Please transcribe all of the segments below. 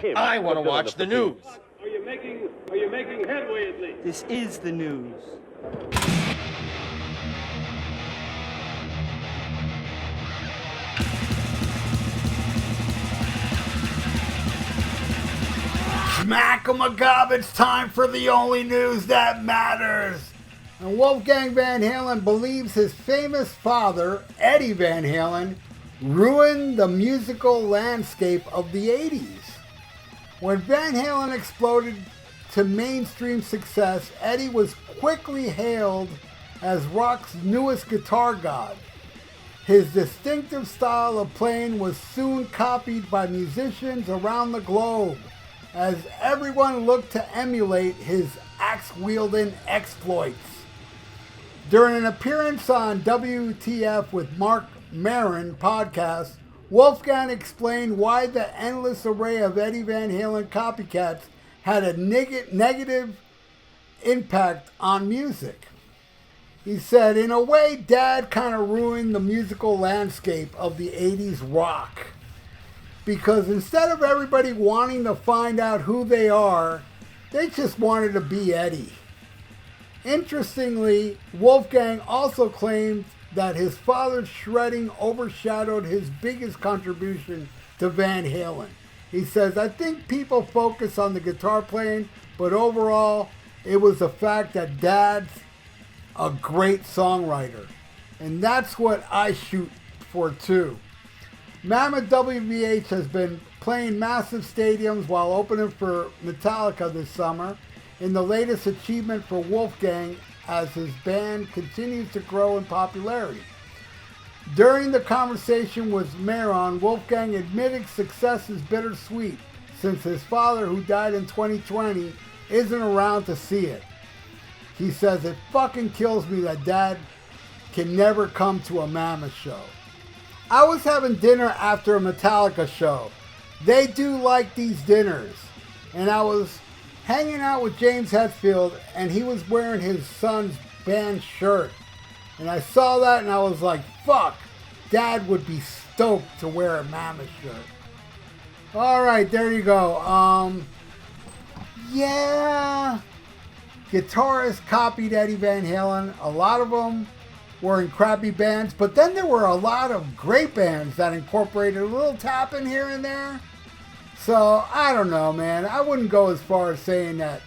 him. I want to watch the news. Are you making headway at least? This is the news. Smack 'em a gob, it's time for the only news that matters. And Wolfgang Van Halen believes his famous father, Eddie Van Halen, ruined the musical landscape of the 80s. When Van Halen exploded to mainstream success, Eddie was quickly hailed as rock's newest guitar god. His distinctive style of playing was soon copied by musicians around the globe, as everyone looked to emulate his axe-wielding exploits. During an appearance on WTF with Mark Maron podcast, Wolfgang explained why the endless array of Eddie Van Halen copycats had a negative impact on music. He said, in a way, Dad kind of ruined the musical landscape of the 80s rock. Because instead of everybody wanting to find out who they are, they just wanted to be Eddie. Interestingly, Wolfgang also claimed that his father's shredding overshadowed his biggest contribution to Van Halen. He says, I think people focus on the guitar playing, but overall, it was the fact that Dad's a great songwriter. And that's what I shoot for too. Mammoth WVH has been playing massive stadiums while opening for Metallica this summer, in the latest achievement for Wolfgang as his band continues to grow in popularity. During the conversation with Maron, Wolfgang admitted success is bittersweet since his father, who died in 2020, isn't around to see it. He says, it fucking kills me that Dad can never come to a Mammoth show. I was having dinner after a Metallica show. They do like these dinners. And I was hanging out with James Hetfield, and he was wearing his son's band shirt. And I saw that, and I was like, fuck, Dad would be stoked to wear a Mammoth shirt. All right, there you go. Yeah. Guitarists copied Eddie Van Halen. A lot of them were in crappy bands, but then there were a lot of great bands that incorporated a little tapping here and there. So, I don't know, man. I wouldn't go as far as saying that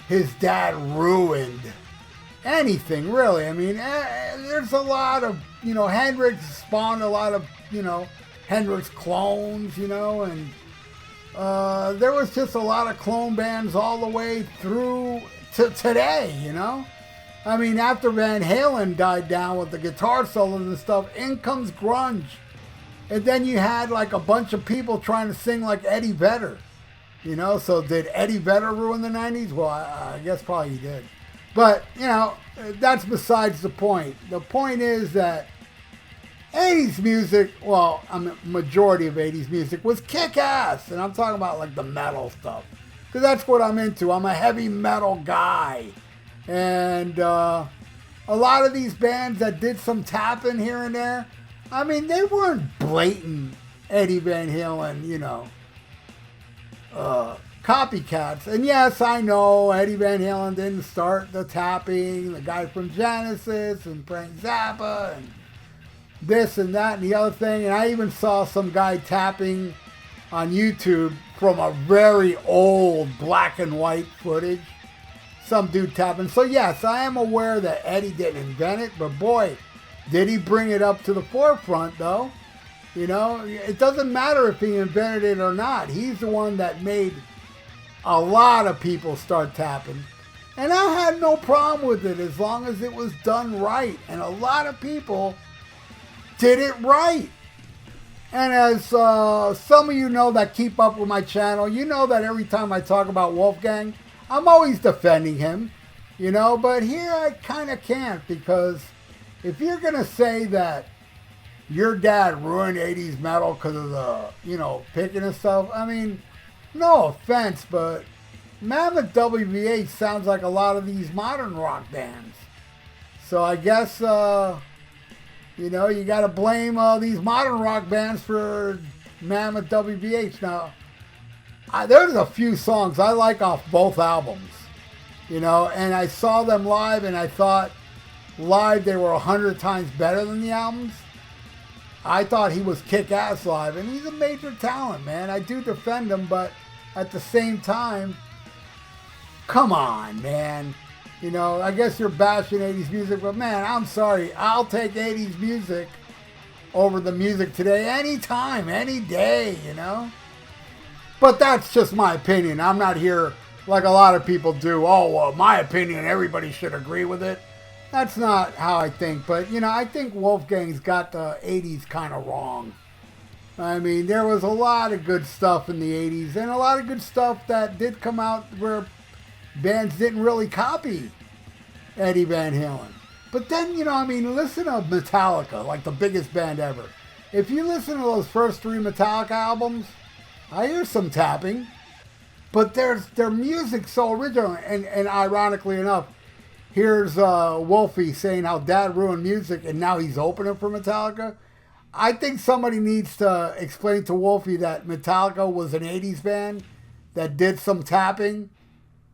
his dad ruined anything, really. I mean, there's a lot of, Hendrix spawned a lot of, Hendrix clones, and there was just a lot of clone bands all the way through to today, I mean, after Van Halen died down with the guitar solos and stuff, in comes grunge. And then you had like a bunch of people trying to sing like Eddie Vedder. So did Eddie Vedder ruin the 90s? Well, I guess probably he did. But, that's besides the point. The point is that 80s music, well, majority of 80s music was kick-ass. And I'm talking about like the metal stuff. Because that's what I'm into. I'm a heavy metal guy. And a lot of these bands that did some tapping here and there, I mean, they weren't blatant Eddie Van Halen, copycats. And yes, I know Eddie Van Halen didn't start the tapping. The guy from Genesis and Frank Zappa and this and that and the other thing. And I even saw some guy tapping on YouTube from a very old black and white footage. Some dude tapping. So yes, I am aware that Eddie didn't invent it, but boy, did he bring it up to the forefront though. It doesn't matter if he invented it or not. He's the one that made a lot of people start tapping. And I had no problem with it as long as it was done right. And a lot of people did it right. And as some of you know that keep up with my channel, you know that every time I talk about Wolfgang, I'm always defending him, but here I kind of can't, because if you're going to say that your dad ruined 80s metal because of the, picking and stuff, I mean, no offense, but Mammoth WVH sounds like a lot of these modern rock bands. So I guess, you got to blame these modern rock bands for Mammoth WVH. Now, there's a few songs I like off both albums, you know, and I saw them live and I thought live they were 100 times better than the albums. I thought he was kick-ass live, and he's a major talent, man. I do defend him, but at the same time, come on, man. You know, I guess you're bashing 80s music, but man, I'm sorry. I'll take 80s music over the music today anytime, any day, you know? But that's just my opinion. I'm not here like a lot of people do. Oh, well, my opinion, everybody should agree with it. That's not how I think. But, you know, I think Wolfgang's got the 80s kind of wrong. I mean, there was a lot of good stuff in the 80s and a lot of good stuff that did come out where bands didn't really copy Eddie Van Halen. But then, you know, I mean, listen to Metallica, like the biggest band ever. If you listen to those first 3 Metallica albums, I hear some tapping, but their music's so original. And ironically enough, here's Wolfie saying how Dad ruined music and now he's opening for Metallica. I think somebody needs to explain to Wolfie that Metallica was an 80s band that did some tapping,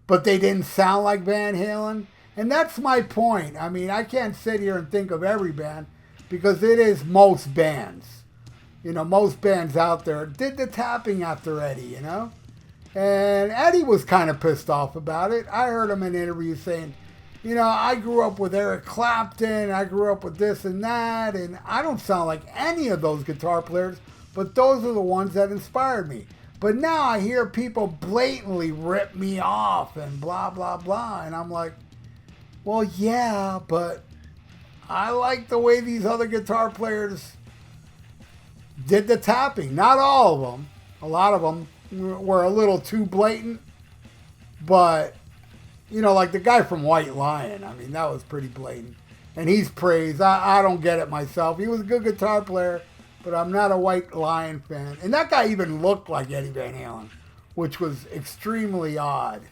but they didn't sound like Van Halen. And that's my point. I mean, I can't sit here and think of every band because it is most bands. You know, most bands out there did the tapping after Eddie, you know? And Eddie was kind of pissed off about it. I heard him in interviews saying, you know, I grew up with Eric Clapton, I grew up with this and that, and I don't sound like any of those guitar players, but those are the ones that inspired me. But now I hear people blatantly rip me off and blah, blah, blah, and I'm like, well, yeah, but I like the way these other guitar players did the tapping. Not all of them. A lot of them were a little too blatant, but you know, like the guy from White Lion, I mean, that was pretty blatant. And he's praised. I don't get it myself. He was a good guitar player, but I'm not a White Lion fan. And that guy even looked like Eddie Van Halen, which was extremely odd.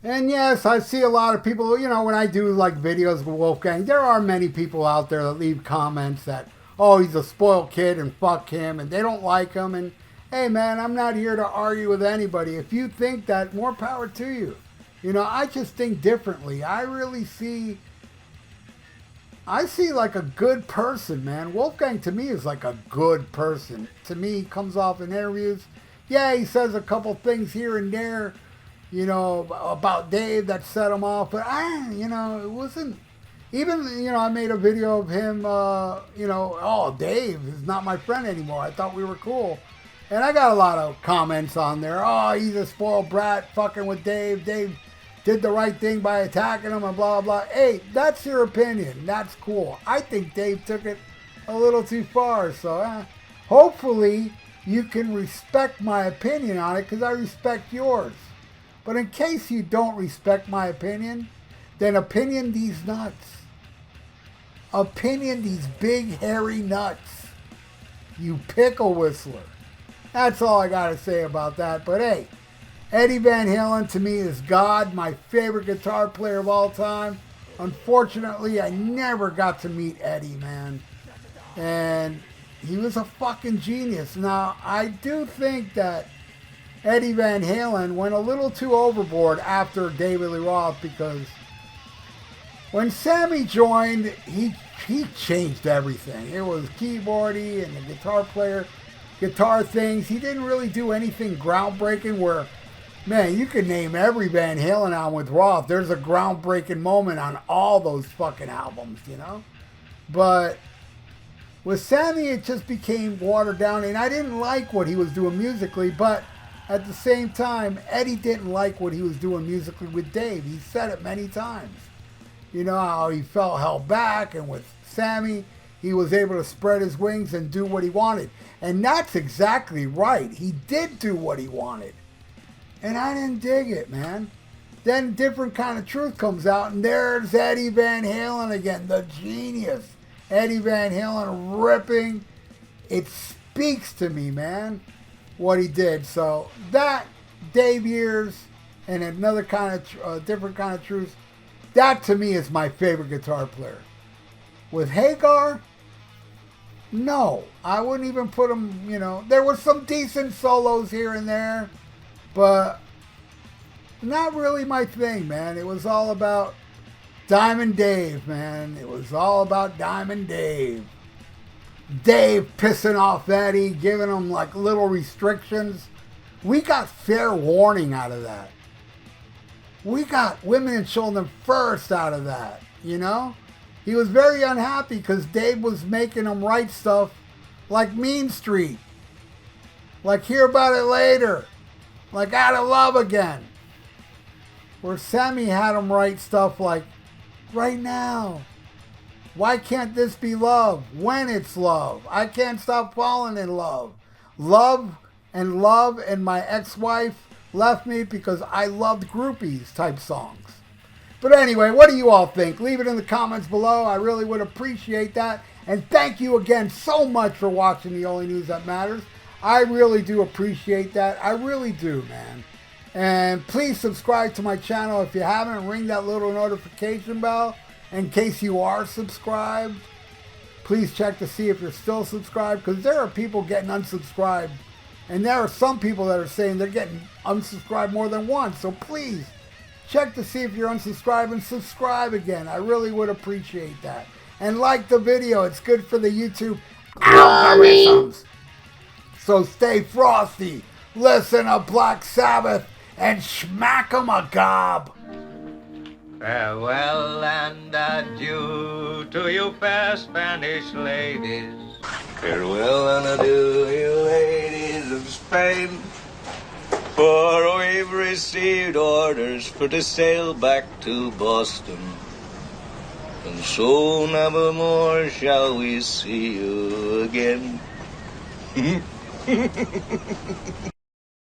And yes, I see a lot of people, you know, when I do like videos with Wolfgang, there are many people out there that leave comments that, oh, he's a spoiled kid and fuck him, and they don't like him. And hey, man, I'm not here to argue with anybody. If you think that, more power to you. You know, I just think differently. I see like a good person, man. Wolfgang to me is like a good person. To me, he comes off in interviews. Yeah, he says a couple things here and there, you know, about Dave that set him off. But you know, it wasn't, even, you know, I made a video of him, you know, oh, Dave is not my friend anymore. I thought we were cool. And I got a lot of comments on there. Oh, he's a spoiled brat fucking with Dave. Dave did the right thing by attacking him and blah, blah. Hey, that's your opinion. That's cool. I think Dave took it a little too far. So hopefully you can respect my opinion on it because I respect yours. But in case you don't respect my opinion, then opinion these nuts. Opinion these big hairy nuts. You pickle whistler. That's all I got to say about that. But hey, Eddie Van Halen to me is God, my favorite guitar player of all time. Unfortunately, I never got to meet Eddie, man. And he was a fucking genius. Now, I do think that Eddie Van Halen went a little too overboard after David Lee Roth because when Sammy joined, he changed everything. It was keyboardy and the guitar things. He didn't really do anything groundbreaking where, man, you could name every Van Halen album with Roth. There's a groundbreaking moment on all those fucking albums, you know? But with Sammy, it just became watered down, and I didn't like what he was doing musically, but at the same time, Eddie didn't like what he was doing musically with Dave. He said it many times. You know, how he felt held back, and with Sammy, he was able to spread his wings and do what he wanted. And that's exactly right. He did do what he wanted. And I didn't dig it, man. Then Different Kind of Truth comes out, and there's Eddie Van Halen again, the genius. Eddie Van Halen ripping. It speaks to me, man, what he did. So that, Dave Years, and another kind of, Different Kind of Truth, that to me is my favorite guitar player. With Hagar, No, I wouldn't even put them, you know. There was some decent solos here and there, but not really my thing, man. It was all about Diamond Dave, man. It was all about Diamond Dave. Dave pissing off Eddie, giving him like little restrictions. We got fair warning out of that. We got women and children first out of that, you know? He was very unhappy because Dave was making him write stuff like Mean Street. Like Hear About It Later. Like Out of Love Again. Where Sammy had him write stuff like Right Now. Why can't this be love? When it's love. I can't stop falling in love. Love and my ex-wife left me because I loved groupies type songs. But anyway, what do you all think? Leave it in the comments below. I really would appreciate that. And thank you again so much for watching The Only News That Matters. I really do appreciate that. I really do, man. And please subscribe to my channel if you haven't. Ring that little notification bell in case you are subscribed. Please check to see if you're still subscribed, because there are people getting unsubscribed. And there are some people that are saying they're getting unsubscribed more than once. So please check to see if you're unsubscribed and subscribe again. I really would appreciate that. And like the video. It's good for the YouTube algorithms. So stay frosty. Listen to Black Sabbath and smack 'em a gob. Farewell and adieu to you fair Spanish ladies. Farewell and adieu, you ladies of Spain. For we've received orders for to sail back to Boston. And so never more shall we see you again.